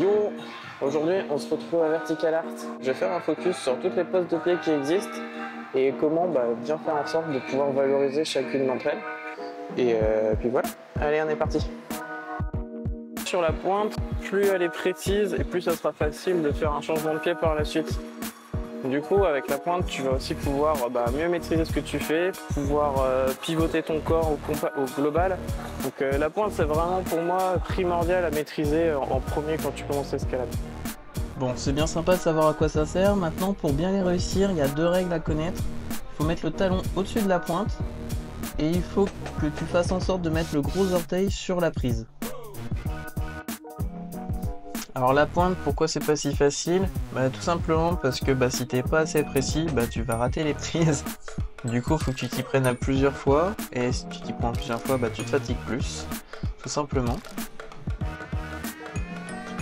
Yo! Aujourd'hui, on se retrouve à Vertical Art. Je vais faire un focus sur toutes les poses de pied qui existent et comment bien faire en sorte de pouvoir valoriser chacune d'entre elles. Et puis voilà, allez, on est parti. Sur la pointe, plus elle est précise et plus ça sera facile de faire un changement de pied par la suite. Du coup, avec la pointe, tu vas aussi pouvoir mieux maîtriser ce que tu fais, pouvoir pivoter ton corps au global. Donc la pointe, c'est vraiment pour moi primordial à maîtriser en premier quand tu commences l'escalade. Bon, c'est bien sympa de savoir à quoi ça sert. Maintenant, pour bien les réussir, il y a deux règles à connaître. Il faut mettre le talon au-dessus de la pointe et il faut que tu fasses en sorte de mettre le gros orteil sur la prise. Alors la pointe, pourquoi c'est pas si facile? Tout simplement parce que si t'es pas assez précis, tu vas rater les prises. Du coup, faut que tu t'y prennes à plusieurs fois, et si tu t'y prends plusieurs fois, tu te fatigues plus, tout simplement.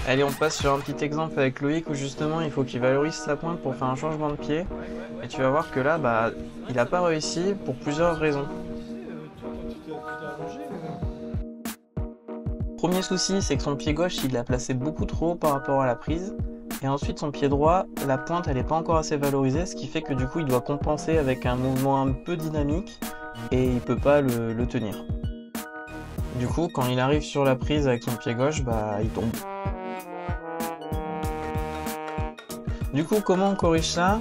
Allez, on passe sur un petit exemple avec Loïc où justement il faut qu'il valorise sa pointe pour faire un changement de pied. Et tu vas voir que là, il n'a pas réussi pour plusieurs raisons. Premier souci, c'est que son pied gauche, il l'a placé beaucoup trop haut par rapport à la prise. Et ensuite, son pied droit, la pointe, elle n'est pas encore assez valorisée, ce qui fait que du coup, il doit compenser avec un mouvement un peu dynamique et il peut pas le tenir. Du coup, quand il arrive sur la prise avec son pied gauche, il tombe. Du coup, comment on corrige ça?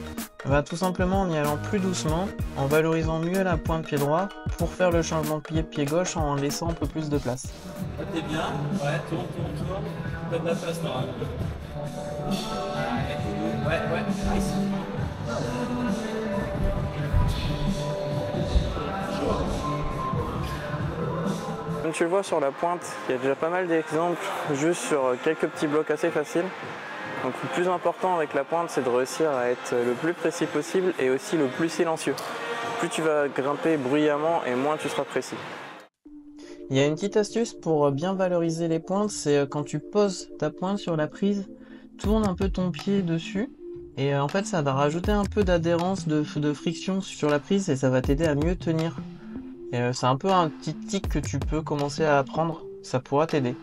Tout simplement en y allant plus doucement, en valorisant mieux la pointe pied droit pour faire le changement de pied gauche en laissant un peu plus de place. T'es bien, ouais, tourne, donne la place là. Ouais, nice. Comme tu le vois sur la pointe, il y a déjà pas mal d'exemples juste sur quelques petits blocs assez faciles. Donc le plus important avec la pointe, c'est de réussir à être le plus précis possible et aussi le plus silencieux. Plus tu vas grimper bruyamment et moins tu seras précis. Il y a une petite astuce pour bien valoriser les pointes, c'est quand tu poses ta pointe sur la prise, tourne un peu ton pied dessus et en fait ça va rajouter un peu d'adhérence, de friction sur la prise et ça va t'aider à mieux tenir. C'est un peu un petit tic que tu peux commencer à apprendre, ça pourra t'aider.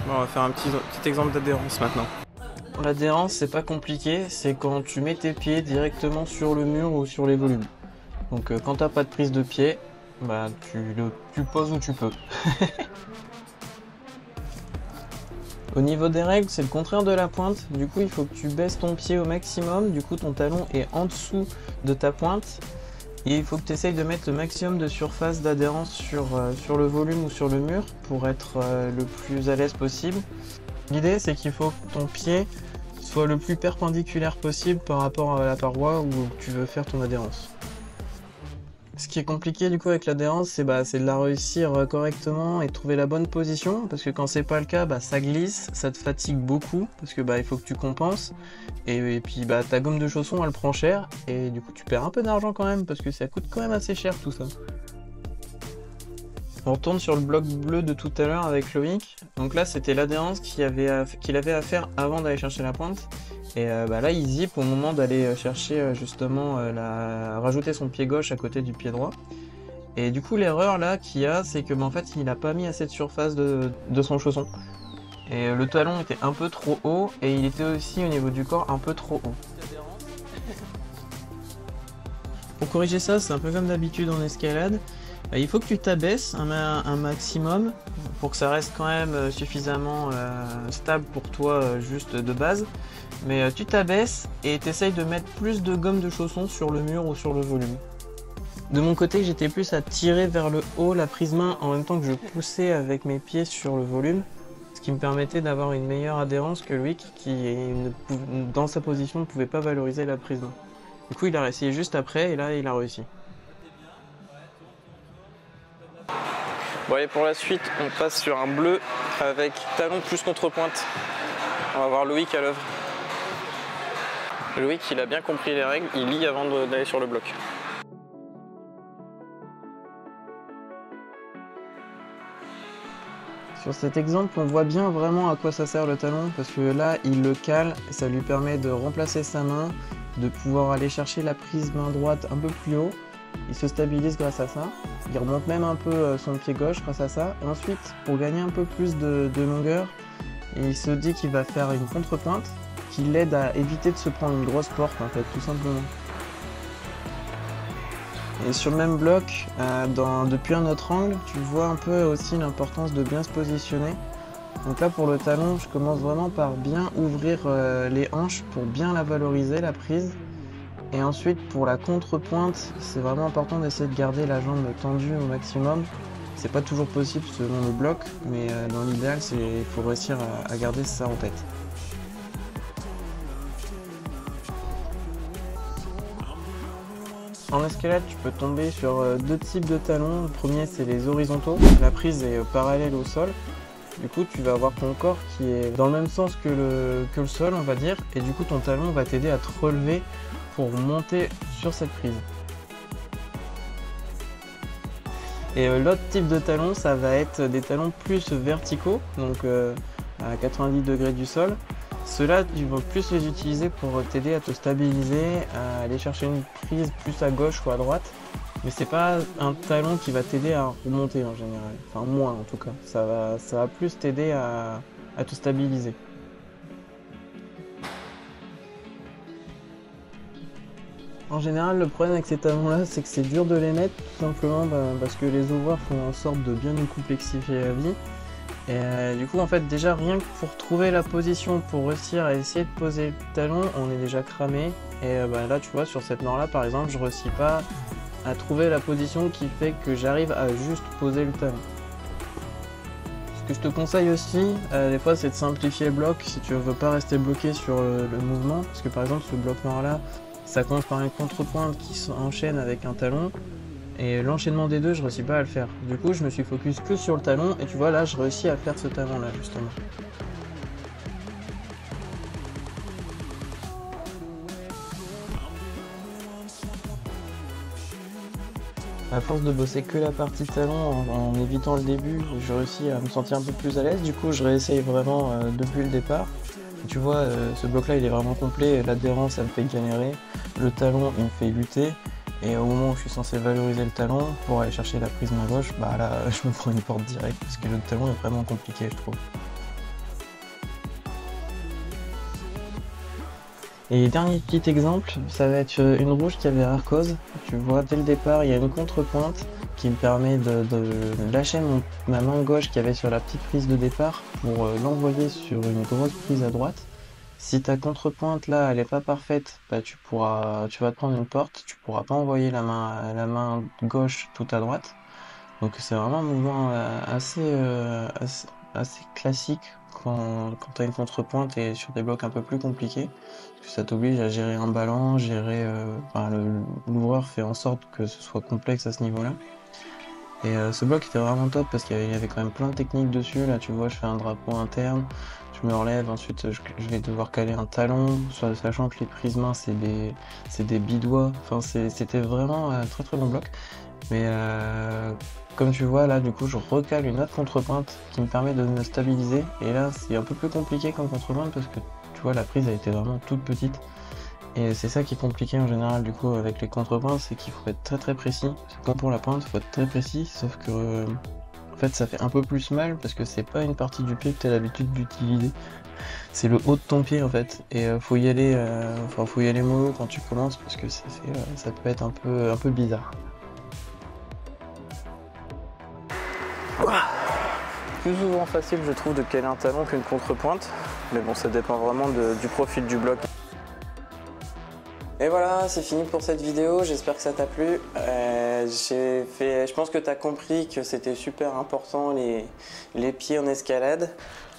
Bon, on va faire un petit exemple d'adhérence maintenant. L'adhérence, c'est pas compliqué, c'est quand tu mets tes pieds directement sur le mur ou sur les volumes. Donc quand t'as pas de prise de pied, tu poses où tu peux. Au niveau des règles, c'est le contraire de la pointe. Du coup, il faut que tu baisses ton pied au maximum. Du coup, ton talon est en dessous de ta pointe. Et il faut que tu essayes de mettre le maximum de surface d'adhérence sur le volume ou sur le mur pour être le plus à l'aise possible. L'idée, c'est qu'il faut que ton pied soit le plus perpendiculaire possible par rapport à la paroi où tu veux faire ton adhérence. Ce qui est compliqué du coup avec l'adhérence, c'est de la réussir correctement et de trouver la bonne position, parce que quand c'est pas le cas, ça glisse, ça te fatigue beaucoup, parce que il faut que tu compenses, et puis ta gomme de chausson elle prend cher, et du coup tu perds un peu d'argent quand même, parce que ça coûte quand même assez cher tout ça. On retourne sur le bloc bleu de tout à l'heure avec Loïc. Donc là c'était l'adhérence qu'il avait à faire avant d'aller chercher la pointe. Et là il zip au moment d'aller chercher justement rajouter son pied gauche à côté du pied droit. Et du coup l'erreur là qu'il y a, c'est que en fait il n'a pas mis assez de surface de son chausson. Et le talon était un peu trop haut et il était aussi au niveau du corps un peu trop haut. Pour corriger ça, c'est un peu comme d'habitude en escalade. Il faut que tu t'abaisses un maximum pour que ça reste quand même suffisamment stable pour toi juste de base. Mais tu t'abaisses et tu essayes de mettre plus de gomme de chausson sur le mur ou sur le volume. De mon côté, j'étais plus à tirer vers le haut la prise main en même temps que je poussais avec mes pieds sur le volume. Ce qui me permettait d'avoir une meilleure adhérence que Loïc qui, dans sa position, ne pouvait pas valoriser la prise main. Du coup, il a essayé juste après et là, il a réussi. Bon allez, pour la suite, on passe sur un bleu avec talon plus contrepointe. On va voir Loïc à l'œuvre. Loïc, il a bien compris les règles, il lit avant d'aller sur le bloc. Sur cet exemple, on voit bien vraiment à quoi ça sert le talon, parce que là, il le cale, et ça lui permet de remplacer sa main, de pouvoir aller chercher la prise main droite un peu plus haut. Il se stabilise grâce à ça, il remonte même un peu son pied gauche grâce à ça, et ensuite, pour gagner un peu plus de longueur, et il se dit qu'il va faire une contre-pointe qui l'aide à éviter de se prendre une grosse porte en fait, tout simplement. Et sur le même bloc, depuis un autre angle, tu vois un peu aussi l'importance de bien se positionner. Donc là pour le talon, je commence vraiment par bien ouvrir les hanches pour bien la valoriser, la prise. Et ensuite pour la contre-pointe, c'est vraiment important d'essayer de garder la jambe tendue au maximum. C'est pas toujours possible selon le bloc, mais dans l'idéal, il faut réussir à garder ça en tête. En escalade, tu peux tomber sur deux types de talons. Le premier, c'est les horizontaux. La prise est parallèle au sol. Du coup, tu vas avoir ton corps qui est dans le même sens que le sol, on va dire. Et du coup, ton talon va t'aider à te relever pour monter sur cette prise. Et l'autre type de talon, ça va être des talons plus verticaux, donc à 90 degrés du sol. Ceux-là, tu vas plus les utiliser pour t'aider à te stabiliser, à aller chercher une prise plus à gauche ou à droite. Mais c'est pas un talon qui va t'aider à remonter en général, enfin moins en tout cas. Ça va plus t'aider à te stabiliser. En général, le problème avec ces talons-là, c'est que c'est dur de les mettre, tout simplement parce que les ouvroirs font en sorte de bien nous complexifier la vie. Et du coup, en fait, déjà, rien que pour trouver la position, pour réussir à essayer de poser le talon, on est déjà cramé. Et là, tu vois, sur cette mort-là, par exemple, je réussis pas à trouver la position qui fait que j'arrive à juste poser le talon. Ce que je te conseille aussi, des fois, c'est de simplifier le bloc si tu veux pas rester bloqué sur le mouvement. Parce que par exemple, ce bloc noir-là, ça commence par une contre-pointe qui s'enchaîne avec un talon. Et l'enchaînement des deux, je réussis pas à le faire. Du coup, je me suis focus que sur le talon. Et tu vois, là, je réussis à faire ce talon-là, justement. À force de bosser que la partie talon en évitant le début, je réussis à me sentir un peu plus à l'aise. Du coup, je réessaye vraiment depuis le départ. Et tu vois, ce bloc-là, il est vraiment complet. L'adhérence, ça me fait galérer. Le talon, il me fait lutter. Et au moment où je suis censé valoriser le talon pour aller chercher la prise main gauche, bah là, je me prends une porte directe parce que le talon est vraiment compliqué, je trouve. Et dernier petit exemple, ça va être une rouge qui avait Arcose. Tu vois, dès le départ, il y a une contre-pointe qui me permet de lâcher ma main gauche qui avait sur la petite prise de départ pour l'envoyer sur une grosse prise à droite. Si ta contre-pointe là, elle est pas parfaite, bah tu vas te prendre une porte, tu pourras pas envoyer la main gauche tout à droite. Donc c'est vraiment un mouvement assez classique quand tu as une contre-pointe et sur des blocs un peu plus compliqués. Parce que ça t'oblige à gérer un ballon, l'ouvreur fait en sorte que ce soit complexe à ce niveau-là. Et ce bloc était vraiment top parce qu'il y avait quand même plein de techniques dessus. Là tu vois, je fais un drapeau interne, je me relève, ensuite je vais devoir caler un talon, sachant que les prises mains c'est des bidois. Enfin c'était vraiment un très très bon bloc. Mais comme tu vois là, du coup je recale une autre contre-pointe qui me permet de me stabiliser. Et là c'est un peu plus compliqué comme contre-pointe parce que tu vois la prise a été vraiment toute petite. Et c'est ça qui est compliqué en général du coup avec les contrepointes, c'est qu'il faut être très très précis. Comme pour la pointe, il faut être très précis, sauf que en fait ça fait un peu plus mal parce que c'est pas une partie du pied que tu as l'habitude d'utiliser. C'est le haut de ton pied en fait. Et faut y aller mollo quand tu commences parce que ça peut être un peu bizarre. Plus souvent facile je trouve de caler un talon qu'une contre-pointe. Mais bon, ça dépend vraiment du profil du bloc. Et voilà, c'est fini pour cette vidéo, j'espère que ça t'a plu. Je pense que tu as compris que c'était super important les pieds en escalade.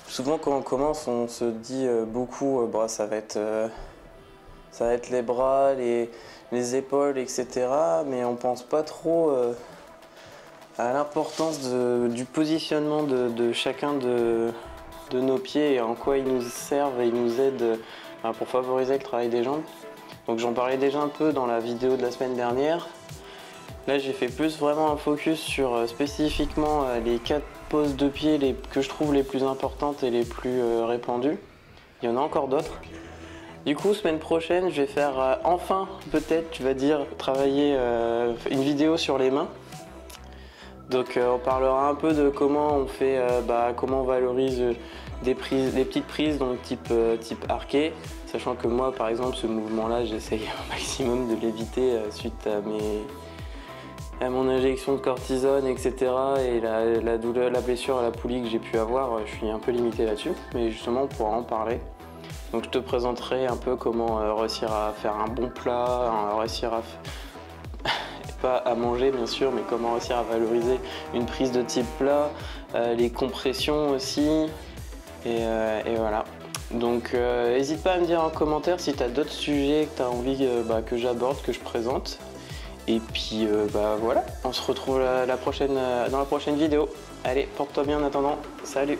Souvent quand on commence, on se dit beaucoup, ça va être les bras, les épaules, etc. Mais on pense pas trop à l'importance du positionnement de chacun de nos pieds et en quoi ils nous servent et ils nous aident pour favoriser le travail des jambes. Donc j'en parlais déjà un peu dans la vidéo de la semaine dernière. Là j'ai fait plus vraiment un focus sur spécifiquement les 4 poses de pied que je trouve les plus importantes et les plus répandues. Il y en a encore d'autres. Du coup semaine prochaine je vais faire enfin peut-être tu vas dire travailler une vidéo sur les mains. Donc on parlera un peu de comment on fait, comment on valorise des petites prises donc type arqué, sachant que moi par exemple ce mouvement-là j'essaye au maximum de l'éviter suite à mon injection de cortisone, etc. et la douleur, la blessure à la poulie que j'ai pu avoir, je suis un peu limité là-dessus, mais justement on pourra en parler. Donc je te présenterai un peu comment réussir à faire un bon plat, réussir à pas à manger bien sûr, mais comment réussir à valoriser une prise de type plat, les compressions aussi, et voilà. Donc n'hésite pas à me dire en commentaire si tu as d'autres sujets que tu as envie que j'aborde, que je présente. Et puis voilà, on se retrouve dans la prochaine vidéo. Allez, porte-toi bien en attendant, salut!